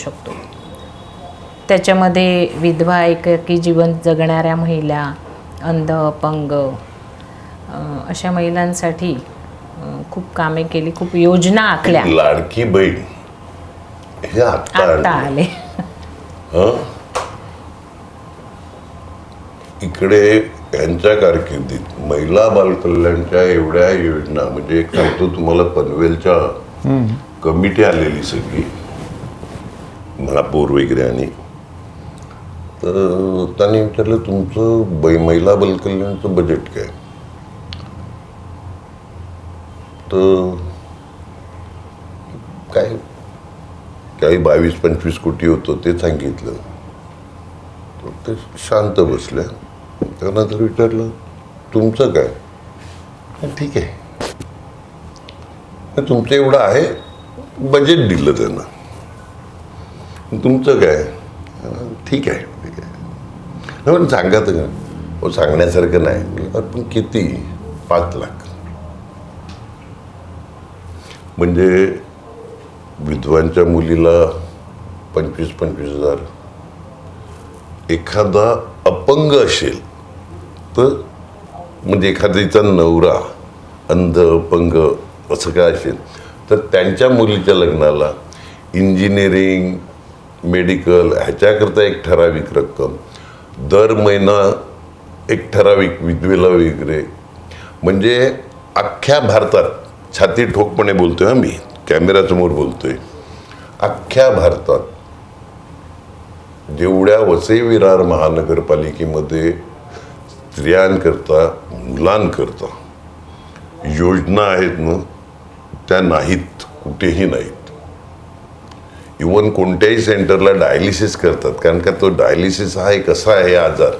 शकतो. त्याच्यामध्ये विधवा, एकाकी जीवन जगणाऱ्या महिला, अंध, अपंग अशा महिलांसाठी खूप कामे केली, खूप योजना आखल्या. लाडकी बहीण हे आता आले. इकडे यांच्या कारकिर्दीत महिला बालकल्याणच्या एवढ्या योजना, म्हणजे एक सांगतो तुम्हाला, पनवेलच्या कमिटी आलेली सगळी, महापौर वगैरे, आणि तर त्यांनी विचारलं तुमचं महिला बालकल्याणचं बजेट काय. तर काय काही 22-25 कोटी होतं ते सांगितलं. तर ते शांत बसल्या. त्यानंतर विचारलं तुमचं काय. ठीक आहे, तुमचं एवढं आहे, बजेट दिलं त्यांना. तुमचं काय. ठीक आहे ठीक आहे, पण सांगा तर का. सांगण्यासारखं नाही. पण किती. 5 लाख. म्हणजे विधवांच्या मुलीला 25,000. एखादा अपंग असेल तर, म्हणजे एखाद्याचा नवरा अंध, अपंग असं काय असेल तर त्यांच्या मुलीच्या लग्नाला इंजिनिअरिंग, मेडिकल ह्याच्याकरता एक ठराविक रक्कम, दर महिना एक ठराविक विधवेला वगैरे. म्हणजे अख्ख्या भारतात, छाती ठोकपणे बोलतोय हा मी, कॅमेऱ्यासमोर बोलतोय, अख्ख्या भारतात जेवढ्या वसई विरार महानगरपालिकेमध्ये स्त्रियांकरता, मुलांकरता योजना आहेत ना, त्या नाहीत, कुठेही नाहीत. इवन कोणत्याही सेंटरला डायलिसिस करतात, कारण का तो डायलिसिस हा एक असा आहे आजार